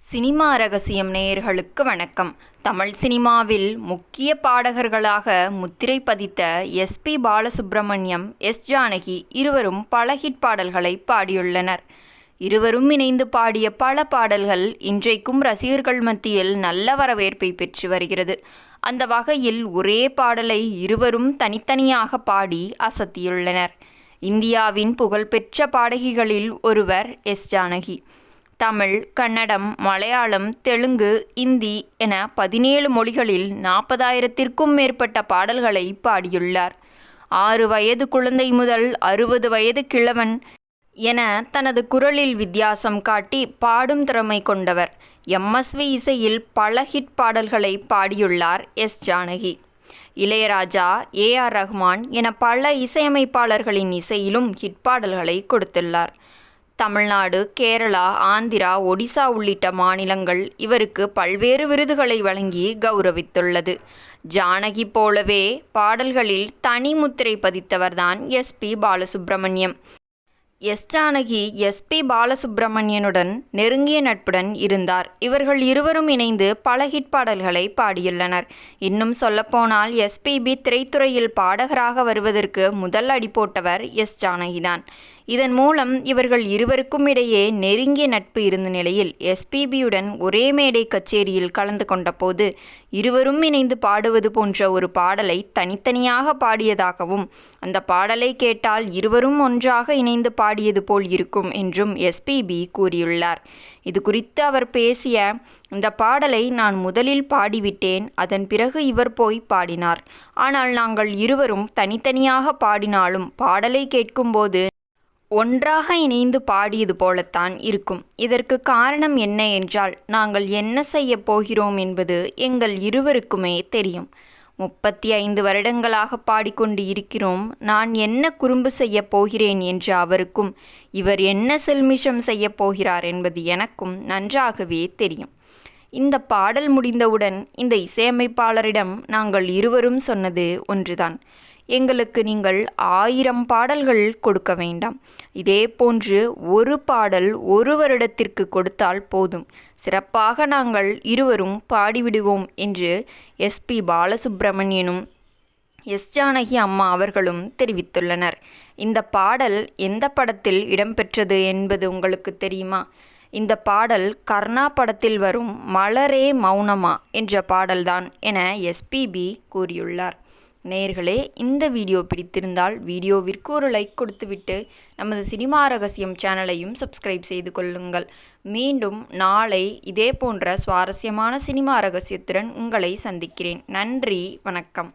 Cinema ரகசியம் நேயர்களுக்கு வணக்கம். தமிழ் சினிமாவில் முக்கிய பாடகர்களாக முத்திரை பதித்த எஸ்பி பாலசுப்ரமணியம், எஸ் ஜானகி இருவரும் பல ஹிட் பாடல்களை பாடியுள்ளனர். இருவரும் இணைந்து பாடிய பல பாடல்கள் இன்றைக்கும் ரசிகர்கள் மத்தியில் நல்ல வரவேற்பை பெற்று வருகிறது. அந்த வகையில் ஒரே பாடலை இருவரும் தனித்தனியாக பாடி அசத்தியுள்ளனர். இந்தியாவின் புகழ்பெற்ற பாடகிகளில் ஒருவர் எஸ் ஜானகி. தமிழ், கன்னடம், மலையாளம், தெலுங்கு, இந்தி என 17 மொழிகளில் 40,000த்திற்கும் மேற்பட்ட பாடல்களை பாடியுள்ளார். 6 வயது குழந்தை முதல் 60 வயது கிழவன் என தனது குரலில் வித்தியாசம் காட்டி பாடும் திறமை கொண்டவர். எம்எஸ்வி இசையில் பல ஹிட் பாடல்களை பாடியுள்ளார் எஸ் ஜானகி. இளையராஜா, ஏ.ஆர். ரஹ்மான் என பல இசையமைப்பாளர்களின் இசையிலும் ஹிட் பாடல்களை கொடுத்துள்ளார். தமிழ்நாடு, கேரளா, ஆந்திரா, ஒடிசா உள்ளிட்ட மாநிலங்கள் இவருக்கு பல்வேறு விருதுகளை வழங்கி கௌரவித்துள்ளது. ஜானகி போலவே பாடல்களில் தனி முத்திரை பதித்தவர்தான் SP Balasubrahmanyam. S Janaki SP பாலசுப்ரமணியனுடன் நெருங்கிய நட்புடன் இருந்தார். இவர்கள் இருவரும் இணைந்து பல ஹிட் பாடல்களை பாடியுள்ளனர். இன்னும் சொல்லப்போனால் எஸ்பிபி திரைத்துறையில் பாடகராக வருவதற்கு முதல் அடி போட்டவர் எஸ் ஜானகிதான். இதன் மூலம் இவர்கள் இருவருக்கும் இடையே நெருங்கிய நட்பு இருந்த நிலையில் எஸ்பிபியுடன் ஒரே மேடை கச்சேரியில் கலந்து கொண்ட போது இருவரும் இணைந்து பாடுவது போன்ற ஒரு பாடலை தனித்தனியாக பாடியதாகவும், அந்த பாடலை கேட்டால் இருவரும் ஒன்றாக இணைந்து பாடியது போல் இருக்கும் என்றும் எஸ்பிபி கூறியுள்ளார். இது குறித்து அவர் பேசிய, இந்த பாடலை நான் முதலில் பாடிவிட்டேன், அதன் பிறகு இவர் போய் பாடினார். ஆனால் நாங்கள் இருவரும் தனித்தனியாக பாடினாலும் பாடலை கேட்கும்போது ஒன்றாக இணைந்து பாடியது போலத்தான் இருக்கும். இதற்கு காரணம் என்ன என்றால், நாங்கள் என்ன செய்ய போகிறோம் என்பது எங்கள் இருவருக்குமே தெரியும். 35 வருடங்களாக பாடிக்கொண்டு இருக்கிறோம். நான் என்ன குறும்பு செய்ய போகிறேன் என்று அவருக்கும், இவர் என்ன செல்மிஷம் செய்ய போகிறார் என்பது எனக்கும் நன்றாகவே தெரியும். இந்த பாடல் முடிந்தவுடன் இந்த இசையமைப்பாளரிடம் நாங்கள் இருவரும் சொன்னது ஒன்றுதான். எங்களுக்கு நீங்கள் 1000 பாடல்கள் கொடுக்க வேண்டாம். இதே போன்று ஒரு பாடல் 1 வருடத்திற்கு கொடுத்தால் போதும். சிறப்பாக நாங்கள் இருவரும் பாடிவிடுவோம் என்று எஸ்பி பாலசுப்ரமணியனும் எஸ் ஜானகி அம்மா அவர்களும் தெரிவித்துள்ளனர். இந்த பாடல் எந்த படத்தில் இடம்பெற்றது என்பது உங்களுக்கு தெரியுமா? இந்த பாடல் கர்ணா படத்தில் வரும் மலரே மௌனமா என்ற பாடல்தான் என எஸ்பிபி கூறியுள்ளார். நேயர்களே, இந்த வீடியோ பிடித்திருந்தால் வீடியோவிற்கு ஒரு லைக் கொடுத்துவிட்டு நமது சினிமா ரகசியம் சேனலையும் சப்ஸ்கிரைப் செய்து கொள்ளுங்கள். மீண்டும் நாளை இதே போன்ற சுவாரஸ்யமான சினிமா ரகசியத்துடன் உங்களை சந்திக்கிறேன். நன்றி, வணக்கம்.